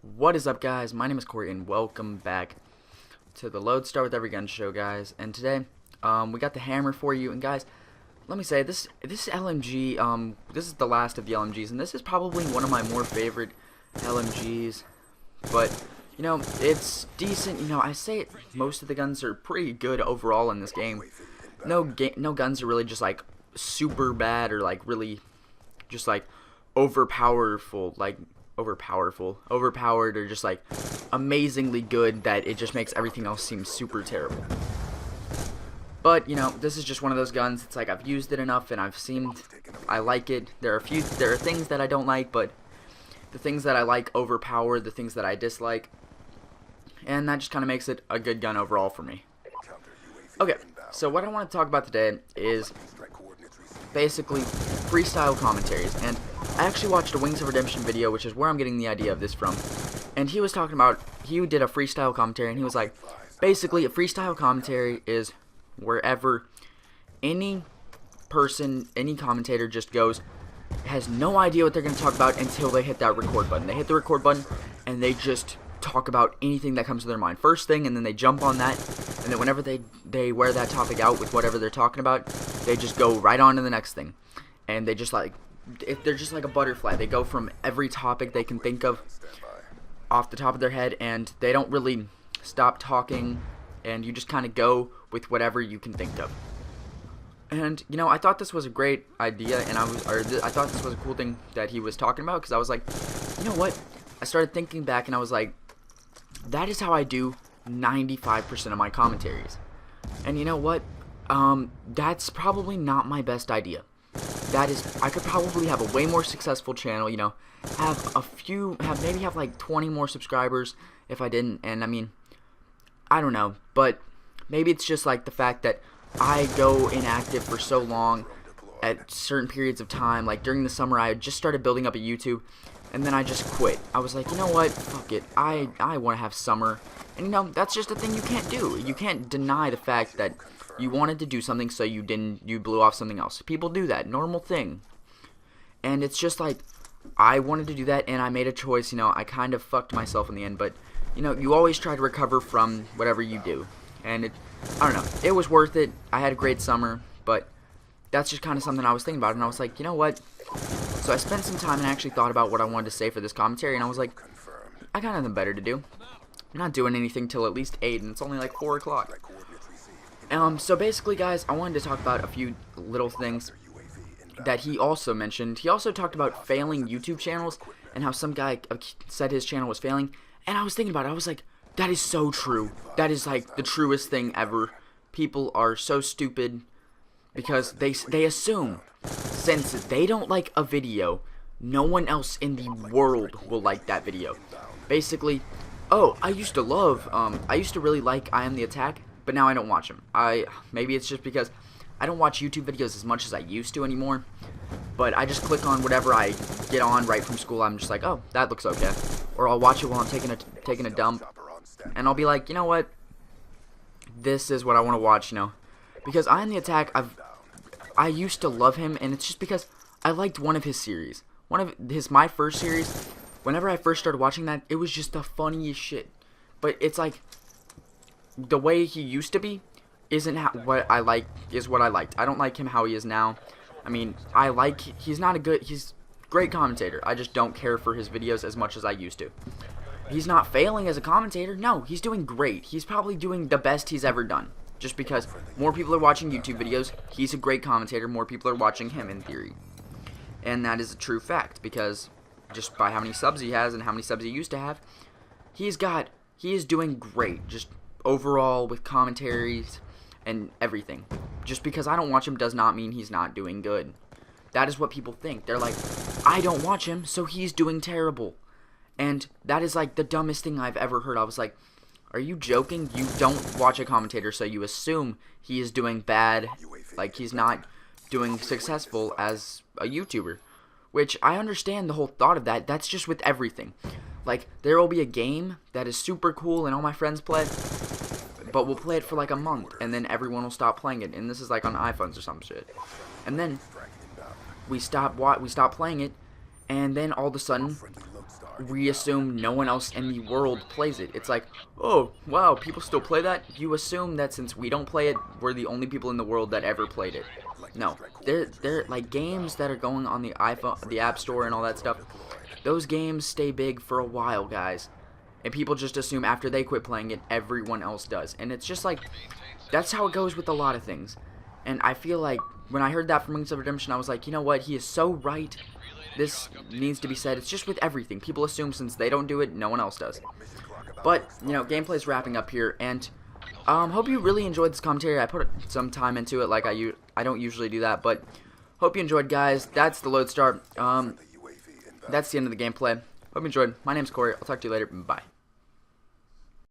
What is up, guys? My name is Corey and welcome back to the Lodestar with Every Gun show, guys. And today we got the HAMR for you. And guys, let me say, this LMG, this is the last of the LMGs, and this is probably one of my more favorite LMGs. But you know, it's decent. You know, I say it, most of the guns are pretty good overall in this game. No guns are really just like super bad or like really just like overpowered or just like amazingly good that it just makes everything else seem super terrible. But you know, this is just one of those guns. It's like I've used it enough and I like it. There are things that I don't like, but the things that I like overpower the things that I dislike, and that just kind of makes it a good gun overall for me. Okay, so what I want to talk about today is basically freestyle commentaries, and I actually watched a Wings of Redemption video, which is where I'm getting the idea of this from, and he was talking about, he did a freestyle commentary, and he was like, basically a freestyle commentary is wherever any person, any commentator just goes, has no idea what they're going to talk about until they hit that record button. They hit the record button, and they just talk about anything that comes to their mind first thing, and then they jump on that, and then whenever they wear that topic out with whatever they're talking about, they just go right on to the next thing. And they just like, if they're just like a butterfly, they go from every topic they can think of off the top of their head, and they don't really stop talking, and you just kind of go with whatever you can think of. And you know, I thought this was a great idea, and I thought this was a cool thing that he was talking about, because I was like, you know what? I started thinking back, and I was like, that is how I do 95% of my commentaries. And you know what? That's probably not my best idea. I could probably have a way more successful channel, you know, maybe have like 20 more subscribers if I didn't, and I mean, I don't know, but maybe it's just like the fact that I go inactive for so long at certain periods of time. Like during the summer, I had just started building up a YouTube, and then I just quit. I was like, you know what, fuck it, I want to have summer, and you know, that's just a thing you can't do. You can't deny the fact that you wanted to do something, so you blew off something else. People do that, normal thing. And it's just like, I wanted to do that, and I made a choice. You know, I kind of fucked myself in the end, but you know, you always try to recover from whatever you do. And I don't know, it was worth it. I had a great summer, but that's just kind of something I was thinking about, and I was like, you know what? So I spent some time and actually thought about what I wanted to say for this commentary, and I was like, I got nothing better to do. I'm not doing anything till at least 8, and it's only like 4 o'clock. So basically, guys, I wanted to talk about a few little things that he also mentioned. He also talked about failing YouTube channels and how some guy said his channel was failing. And I was thinking about it. I was like, that is so true. That is like the truest thing ever. People are so stupid because they assume since they don't like a video, no one else in the world will like that video. Basically, oh, I used to really like I Am the Attack, but now I don't watch them. Maybe it's just because I don't watch YouTube videos as much as I used to anymore, but I just click on whatever I get on right from school. I'm just like, oh, that looks okay, or I'll watch it while I'm taking a dump, and I'll be like, you know what, this is what I want to watch, you know, because I Am the Attack, I used to love him, and it's just because I liked one of his series, my first series. Whenever I first started watching that, it was just the funniest shit, but it's like, the way he used to be isn't what I liked. I don't like him how he is now. I mean, he's great commentator. I just don't care for his videos as much as I used to. He's not failing as a commentator. No, he's doing great. He's probably doing the best he's ever done. Just because more people are watching YouTube videos, he's a great commentator, more people are watching him in theory. And that is a true fact, because just by how many subs he has and how many subs he used to have, he is doing great. Just overall with commentaries and everything. Just because I don't watch him does not mean he's not doing good. That is what people think. They're like, I don't watch him, so he's doing terrible. And that is like the dumbest thing I've ever heard. I was like, are you joking? You don't watch a commentator, so you assume he is doing bad, like he's not doing successful as a YouTuber. Which, I understand the whole thought of that. That's just with everything. Like, there will be a game that is super cool and all my friends play, but we'll play it for like a month, and then everyone will stop playing it, and this is like on iPhones or some shit. And then we stop playing it, and then all of a sudden we assume no one else in the world plays it. It's like, oh, wow, people still play that? You assume that since we don't play it, we're the only people in the world that ever played it. No, they're like games that are going on the iPhone, the App Store and all that stuff. Those games stay big for a while, guys. And people just assume after they quit playing it, everyone else does. And it's just like, that's how it goes with a lot of things. And I feel like when I heard that from Wings of Redemption, I was like, you know what, he is so right. This needs to be said. It's just with everything. People assume since they don't do it, no one else does. But, you know, gameplay's wrapping up here, and hope you really enjoyed this commentary. I put some time into it, like I don't usually do that, but hope you enjoyed, guys. That's the Lodestar. That's the end of the gameplay. Hope you enjoyed. My name's Corey. I'll talk to you later. Bye.